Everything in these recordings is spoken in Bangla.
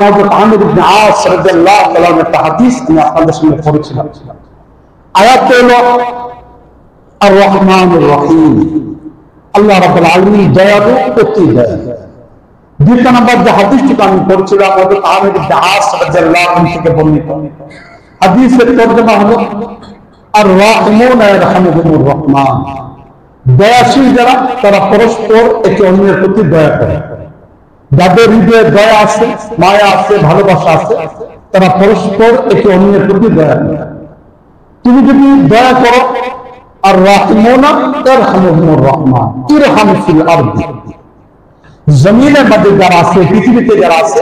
হযরত আমর ইবনে আস রাদিয়াল্লাহু তাআলা একটা হাদিস আমি আপনাদের সামনে পড়েছিলাম। আয়াত হলো আর রহমানুর রহিম, আল্লাহ রাব্বুল আলামিন দয়ালু অতি দয়ালু। দ্বিতীয় নম্বর যে হাদিসটি আমি পড়ছিলাম হযরত আমর ইবনে আস রাদিয়াল্লাহু আনহু থেকে বর্ণিত, হাদিসের তরজমা হলো আর রাহিমুনা ইয়ারহামুহুমুর রহমান, দয়াশীল যারা তারা পরস্পর একে অন্যের প্রতি দয়া করে। যাদের হৃদয়ে দয়া আছে, মায়া আছে, ভালোবাসা আছে, তারা পরস্পর একে অন্যের প্রতি দয়া করে। তুমি যদি দয়া করো আর রাহিমুনা ইয়ারহামুহুমুর রহমান, ইরহাম ফিল আরদি, জমিনের মধ্যে যারা আছে, পৃথিবীতে যারা আছে,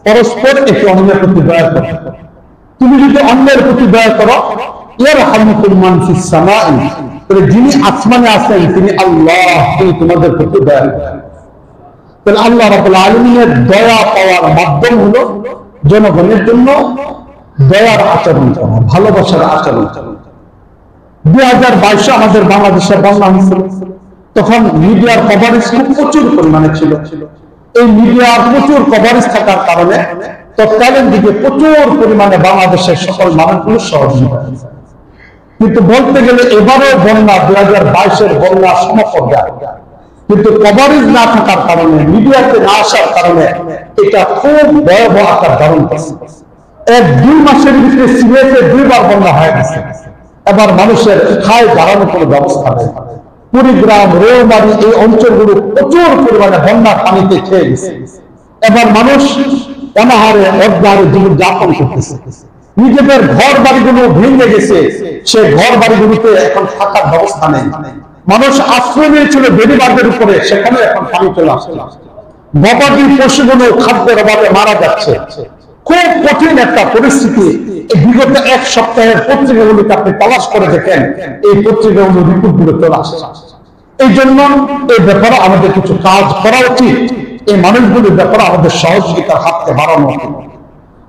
পরস্পর একে অন্যের প্রতি দয়া করো। তুমি যদি অন্যের প্রতি দয়া করো ইয়ারহামুকুম মান ফিস সামাই, তাহলে যিনি আসমানে আছেন তিনি আল্লাহ, তিনি তোমাদের প্রতি দয়া করেন। তাহলে আল্লাহ রাব্বুল আলামিনের দয়া পাওয়ার মাধ্যম হলো জনগণের জন্য দয়ার আচরণ করা, ভালোবাসার আচরণ করা। 2022 আমাদের বাংলাদেশে বন্যা হয়েছিল, তখন মিডিয়ার কভারেজ প্রচুর পরিমাণে ছিল। এই মিডিয়ার প্রচুর কভারেজ থাকার কারণে তৎকালীন দিকে প্রচুর পরিমাণে বাংলাদেশের সকল মানুষগুলো সহযোগিতা, কিন্তু বলতে গেলে এবারও বন্যা 2022-এর বন্যা সমপর্যায়, কিন্তু কভারেজ না থাকার কারণে, মিডিয়াতে না আসার কারণে এটা খুব ভয়াবহ আকার ধারণ করছে। 1-2 মাসের ভিতরে সিলেটে 2বার বন্যা হয়ে গেছে। এবার মানুষের খায় দাঁড়ানোর কোনো ব্যবস্থা নেই। কুড়িগ্রাম, রৌমারী এই অঞ্চলগুলো প্রচুর পরিমাণে বন্যার পানিতে খেয়ে গেছে। এবার মানুষ অনাহারে অর্ধাহারে জীবন যাপন করতেছে। নিজেদের ঘর বাড়িগুলো ভেঙে গেছে, সে ঘর বাড়িগুলোতে এখন থাকার ব্যবস্থা নেই। মানুষ আশ্রয় নিয়েছিল বেড়িবাঁধের উপরে, সেখানে এখন পানি চলে আসছে। গবাদি পশুগুলো খাদ্যের অভাবে মারা যাচ্ছে। খুব কঠিন একটা পরিস্থিতি। এই বিগত 1 সপ্তাহের পত্রিকাগুলোকে আপনি তালাশ করে দেখেন, এই পত্রিকাগুলো রিপোর্টগুলো চলে আসছে। এই জন্য এই ব্যাপারে আমাদের কিছু কাজ করা উচিত। এই মানুষগুলোর ব্যাপারে আমাদের সহযোগিতার হাতকে বাড়ানো উচিত।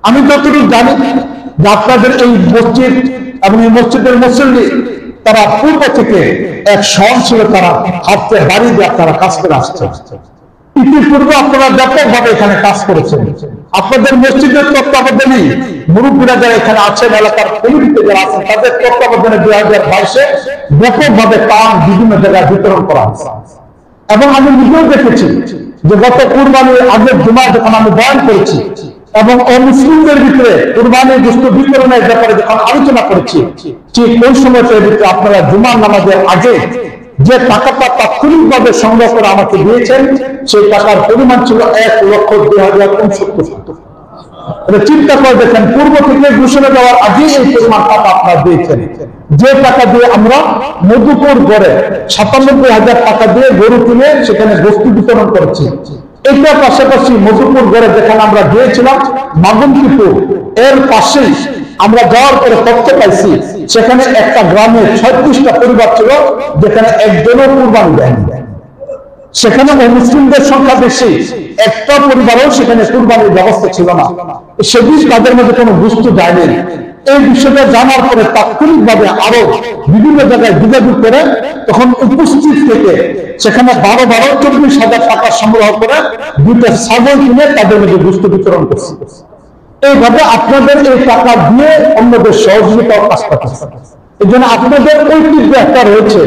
আমি যতটুকু জানি যে আপনাদের এই মসজিদ এবং এই মসজিদের মুসল্লি তারা পূর্ব থেকে এক সহনশীল তারা হাতকে বাড়ি দিয়ে আপনারা কাজ করে আসছে। ইতিপূর্বে আপনারা ব্যাপকভাবে এখানে কাজ করেছেন। আপনাদের মসজিদের তত্ত্বাবধানে মুরব্বীরা যারা এখানে আছেন, এলাকার কমিটিতে যারা আছেন, তাদের তত্ত্বাবধানে 2022-এ ব্যাপকভাবে পান বিভিন্ন জায়গায় বিতরণ করা হয়েছে। এবং আমি নিজেও দেখেছি যে গত কুরবানির আগের জুমায় যখন আমি বয়ান করেছি এবং অমুসলিমদের ভিতরে কুরবানির গোশত বিতরণের ব্যাপারে যখন আলোচনা করেছি, ঠিক ওই সময়টার ভিতরে আপনারা জুমার নামাজের আগে যে টাকাটা তাৎক্ষণিকভাবে সংগ্রহ করে আমাকে দিয়েছেন, সেই টাকার পরিমাণ ছিল 1,02,069 টাকা। চিন্তা করে দেখেন, পূর্ব থেকে ঘোষণা দেওয়ার আগে এই পরিমাণ টাকা আপনারা দিয়েছেন। যে টাকা দিয়ে আমরা মধুপুর গড়ে 97,000 টাকা দিয়ে গরু কিনে সেখানে গোশত বিতরণ করেছি। এটার পাশাপাশি মধুপুর গড়ে যেখানে আমরা গিয়েছিলাম মাগন্তিপুর, এর পাশেই আমরা যাওয়ার পরে তথ্য পাইছি সেখানে একটা গ্রামে 36টা পরিবার ছিল যেখানে একজনও কুরবানি দেয়নি। সেখানে মুসলিমদের সংখ্যা বেশি, একটা পরিবারও সেখানে কুরবানির ব্যবস্থা ছিল না। সেদিন তাদের মধ্যে কোনো বস্তু যায়নি। এই বিষয়টা জানার পরে তাৎক্ষণিকভাবে আরো বিভিন্ন জায়গায় যোগাযোগ করে তখন উপস্থিত থেকে সেখানে 12,24,000 টাকা সংগ্রহ করে 2টা ছাগল কিনে তাদের মধ্যে বস্তু বিতরণ করছে। এইভাবে আপনাদের এই টাকা দিয়ে অন্যদের সহযোগিতার কাজ করতেছে। এই জন্য আপনাদের ঐতিহ্য একটা রয়েছে।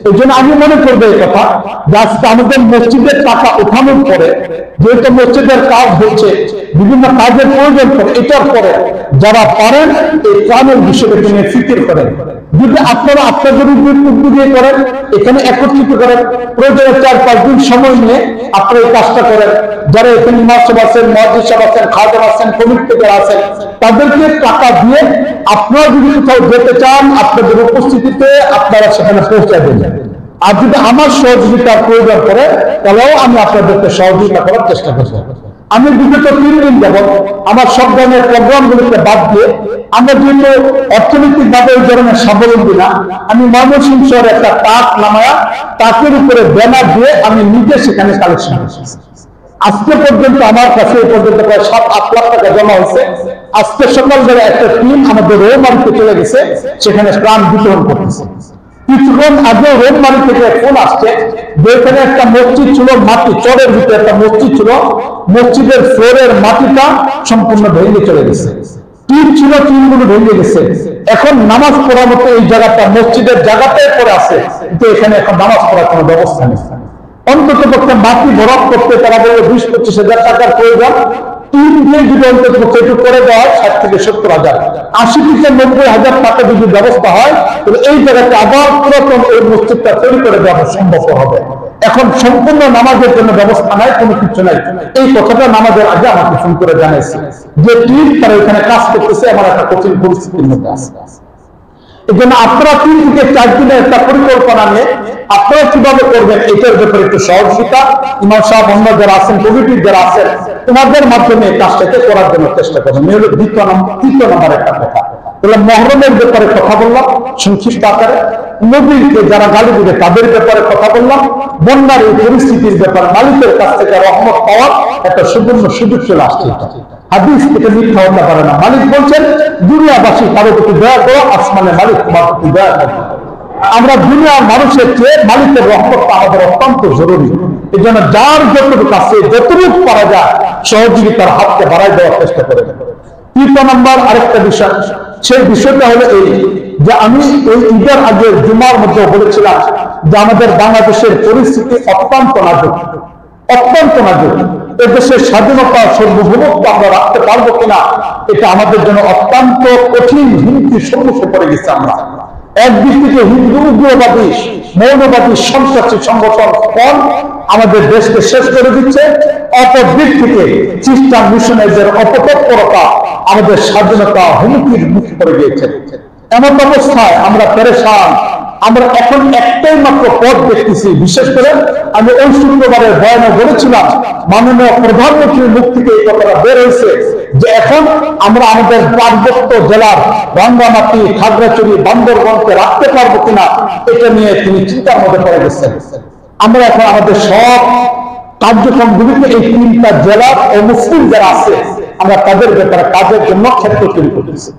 এই জন্য আমি মনে করবো এই কথা যে আজকে আমাদের মসজিদের টাকা উঠানোর পরে, যেহেতু মসজিদের কাজ হচ্ছে, বিভিন্ন কাজের প্রয়োজন পড়ে, এটার পরে যারা পারেন এই ত্রাণের বিষয়টাকে নিয়ে ফিকির করেন। যদি আপনারা আপনাদের উদ্যোগে করেন, এখানে একত্রিত করেন, প্রয়োজনে 4-5 দিন সময় নিয়ে আপনারা এই কাজটা করেন। যারা এখানে ইমাম সাহেব আছেন, মুয়াজ্জিন সাহেব আছেন, খাদেম আছেন, কমিটি যারা আছেন, তাদেরকে টাকা দিয়ে আপনারা যদি কোথাও যেতে চান, আপনাদের উপস্থিতিতে আপনারা সেখানে পৌঁছে দেবেন। আর যদি আমার সহযোগিতার প্রয়োজন পড়ে, তাহলেও আমি আপনাদেরকে সহযোগিতা করার চেষ্টা করব। আমি বিগত 3 দিন যাবত আমার সব ধরনের প্রোগ্রামগুলোকে বাদ দিয়ে, আমরা যেহেতু অর্থনৈতিকভাবে ওই ধরনের স্বাবলম্বী না, আমি ময়মনসিংহ শহরে একটা টাক নামায়া টাকের উপরে ব্যানার দিয়ে আমি নিজে সেখানে কালেকশন করছি। আজকে পর্যন্ত আমার কাছে এই পর্যন্ত প্রায় 7-8 লাখ টাকা জমা হয়েছে। আজকে সকালবেলা একটা টিম আমাদের রোমারিতে চলে গেছে, সেখানে ত্রাণ বিতরণ করতেছে। কিছুক্ষণ আগে রোমারি থেকে ফোন আসছে যে এখানে একটা মসজিদ ছিল, মাটি চরের ভিতরে একটা মসজিদ ছিল, মসজিদের ফ্লোরের মাটিটা সম্পূর্ণ ভেঙে চলে গেছে। টিন ছিল, টিনগুলো ভেঙে গেছে। এখন নামাজ পড়ার মতো এই জায়গাটা মসজিদের জায়গাটাই পড়ে আছে, কিন্তু এখানে এখন নামাজ পড়ার কোনো ব্যবস্থা নেই। অন্তত পক্ষে মাটি বরফ করতে তারা বলবে 20-25 হাজার টাকার প্রয়োজন। টিন দিয়ে যদি অন্তত পক্ষে একটু করে দেওয়া হয় 60 থেকে 70 হাজার, 80 থেকে 90 হাজার টাকা যদি ব্যবস্থা হয়, তাহলে এই জায়গাতে আবার পুরাতন এই মসজিদটা তৈরি করে দেওয়া সম্ভব হবে। এখন সম্পূর্ণ নামাজের জন্য ব্যবস্থা নাই, কোনো কিছু নাই। এই কথাটা নামাজের আগে আমাকে ফোন করে জানাইছে যে টিম তারা এখানে কাজ করতেছে, আমার একটা কঠিন পরিস্থিতির মধ্যে আছে। এই জন্য আপনারা 3 থেকে 4 দিনের একটা পরিকল্পনা নিয়ে আপনারা কিভাবে করবেন এটার ব্যাপারে একটু সহযোগিতা ইমাম সাহেব অন্য যারা আছেন, কমিটির যারা আছেন, তোমাদের মাধ্যমে কাজটাকে করার জন্য চেষ্টা করবেন। এই হলো তৃতীয় নম্বর একটা কথা। তাহলে মহরমের ব্যাপারে কথা বললাম সংক্ষিপ্ত আকারে, নবীকে যারা গালি দিবে তাদের ব্যাপারে কথা বললাম, বন্যার এই পরিস্থিতির ব্যাপারে মালিকের কাছ থেকে রহমত পাওয়ার একটা সুবর্ণ সুযোগ চলে আসছে। হাদিস থেকে মিথ্যা হতে পারে না। মালিক বলছেন দুনিয়াবাসী কারো প্রতি দয়া করো, আসমানের মালিক তোমার প্রতি দয়া করবে। আমরা দুনিয়ার মানুষের চেয়ে মালিকের রহমতটা আমাদের অত্যন্ত জরুরি। এই জন্য যার যতটুকু আছে, যতটুকু পারা যায় সহযোগিতার হাতকে বাড়াই দেওয়ার চেষ্টা করে। 3 নম্বর আরেকটা বিষয়, সেই বিষয়টা হলো এই যে আমি এই ঈদের আগে জুমার মধ্যে বলেছিলাম যে আমাদের বাংলাদেশের পরিস্থিতি অত্যন্ত নাজুক, অত্যন্ত নাজুক। এদেশের স্বাধীনতা সার্বভৌমত্ব আমরা রাখতে পারবো কিনা, এটা আমাদের জন্য অত্যন্ত কঠিন হুমকির সম্মুখে পড়ে গেছে। আমরা একদিক থেকে হিন্দু উগ্রবাদী মৌলবাদী সন্ত্রাসী সংগঠন আমাদের দেশকে শেষ করে দিচ্ছে, অপর দিক থেকে খ্রিস্টান মিশনারিদের অপতৎপরতা আমাদের স্বাধীনতা হুমকির মুখে পড়ে গিয়েছে। এমন অবস্থায় আমরা পেরেশান। আমরা এখন একটাই মাত্র পথ দেখতেছি। বিশেষ করে আমি ওই শুক্রবারের বয়ানে বলেছিলাম, মাননীয় প্রধানমন্ত্রীর মুখ থেকে এই কথাটা বের হয়েছে যে এখন আমরা আমাদের পার্বত্য জেলার রাঙ্গামাটি, খাগড়াছড়ি, বান্দরবনকে রাখতে পারবো কিনা, এটা নিয়ে তিনি চিন্তার মধ্যে পড়ে গেছেন। আমরা এখন আমাদের সব কার্যক্রমগুলিকে এই 3টা জেলার ও মুসলিম যারা আছে আমরা তাদের ব্যাপারে কাজের জন্য ক্ষেত্র তৈরি করতেছি।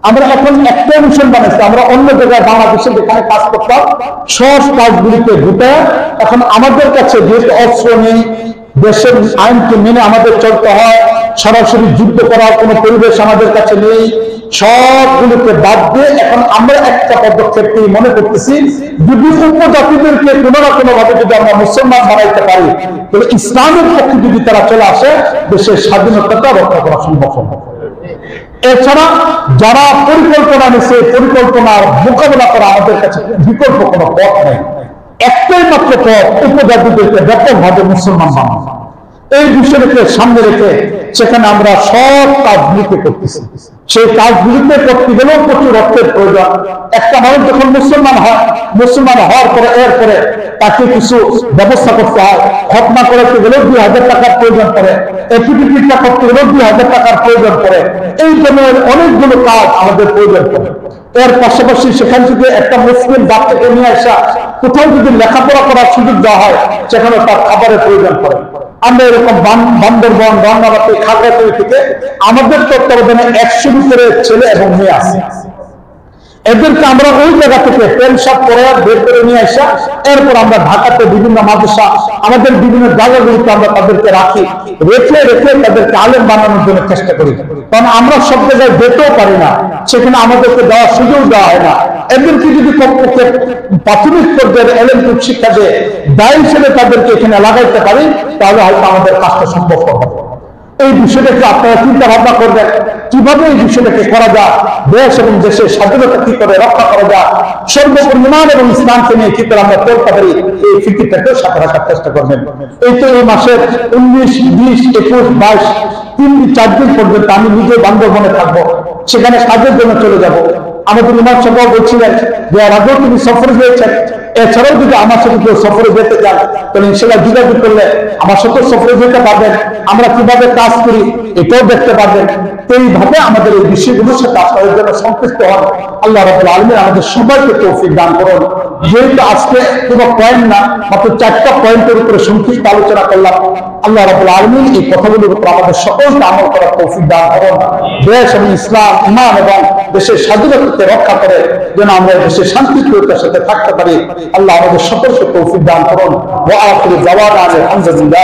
আমরা এখন একটা মিশন বানাইছি। আমরা অন্য জায়গায় বাংলাদেশে যেখানে কাজ করতাম সব কাজগুলিকে ঘুটে এখন আমাদের কাছে যেহেতু অস্ত্র নেই, দেশের আইনকে মেনে আমাদের চলতে হয়, সরাসরি যুদ্ধ করার কোনো পরিবেশ আমাদের কাছে নেই, সবগুলোকে বাদ দিয়ে এখন আমরা একটা পদক্ষেপকে মনে করতেছি, যদি উপজাতিদেরকে কোনো না কোনো ভাবে যদি আমরা মুসলমান বানাইতে পারি, তাহলে ইসলামের পক্ষে যদি তারা চলে আসে দেশের স্বাধীনতাটা রক্ষা করা সম্ভব হবে। এছাড়া যারা পরিকল্পনা নিচ্ছে, পরিকল্পনার মোকাবেলা করা আমাদের কাছে বিকল্প কোনো পথ নেই। একটাই মাত্র পথ, উপজাতিদেরকে ব্যাপকভাবে মুসলমান বানানো। এই বিষয়কে সামনে রেখে সেখানে আমরা সব কাজগুলিকে করতেছি। সেই কাজগুলিতে করতে গেলেও প্রচুর অর্থের প্রয়োজন। একটা মানুষ যখন মুসলমান হয়, মুসলমান হওয়ার পরে এরপরে তাকে কিছু ব্যবস্থা করতে হয়। খতনা করতে গেলেও 2000 টাকার প্রয়োজন পড়ে, এফিডেভিটটা করতে গেলেও 2000 টাকার প্রয়োজন পড়ে। এই ধরনের অনেকগুলো কাজ আমাদের প্রয়োজন পড়ে। এর পাশাপাশি সেখান থেকে একটা মুসলিম বাচ্চাকে নিয়ে আসা, কোথাও যদি লেখাপড়া করার সুযোগ দেওয়া হয় সেখানে তার খাবারের প্রয়োজন পড়ে। আমরা এরকম বান্দরবন, রাঙ্গামাটি, খাগড়াছড়ি থেকে আমাদের তত্ত্বাবধানে 100 ভিতরে ছেলে এবং মেয়ে আছে। এদেরকে আমরা ওই জায়গা থেকে পেনশন করে বের করে নিয়ে আসা, এরপর আমরা ঢাকাতে বিভিন্ন মাদ্রাসা, আমাদের বিভিন্ন জায়গাগুলিতে আমরা তাদেরকে রাখি, রেখে তাদেরকে আলেম বানানোর জন্য চেষ্টা করি। কারণ আমরা সব জায়গায় যেতেও পারি না, সেখানে আমাদেরকে দেওয়ার সুযোগ দেওয়া হয় না। এদেরকে যদি কমপক্ষে প্রাথমিক পর্যায়ে এলেমটুক শিক্ষা দিয়ে দায় হিসেবে তাদেরকে এখানে লাগাইতে পারি, তাহলে হয়তো আমাদের কাজটা সম্ভব হবে। এই বিষয়টাকে আপনারা চিন্তা ভাবনা করবেন, কিভাবে এই বিষয়টাকে করা যায়, দেশ এবং দেশের স্বাধীনতা কি করে রক্ষা করা যায়, সর্বপরিমাণ এবং ইসলামকে নিয়ে কি করে আমরা চলতে পারি, এই ফিকিরটাকে সাথে রাখার চেষ্টা করবেন। এই তো এই মাসের 19, 20, 21, 22 3-4 দিন পর্যন্ত আমি নিজে বান্দরবনে থাকবো, সেখানে কাজের জন্য চলে যাব। আমাদের ইমাম সাহেব বলছিলেন যে এর আগেও তিনি সফরে গিয়েছেন, এছাড়াও যদি আমার সাথে কেউ সফরে যেতে চান তাহলে ইনশাআল্লাহ যোগাযোগ করলে আমার সাথে সফরে যেতে পারবেন, আমরা কিভাবে কাজ করি এটাও দেখতে পারবেন। এইভাবে আমাদের এই বিষয়গুলোর সাথে আপনাদের জন্য সংশ্লিষ্ট হন। আল্লাহ রাব্বুল আলামিন আমাদের সবাইকে তৌফিক দান করুন। যেহেতু আজকে কোনো পয়েন্ট না, মাত্র 4টা পয়েন্টের উপরে সংক্ষিপ্ত আলোচনা করলাম, আল্লাহ রাব্বুল আলামিন এই কথাগুলোর উপর আমাদের সকলকে আমল করার তৌফিক দান করুন। দেশ এবং ইসলাম, ঈমান এবং দেশের স্বাধীনতাকে রক্ষা করে যেন আমরা দেশের শান্তিপ্রিয়তার সাথে থাকতে পারি, আল্লাহ আমাদের সকলকে তৌফিক দান করুন। ওয়া আখিরু দাওয়ানা আলহামদুলিল্লাহ।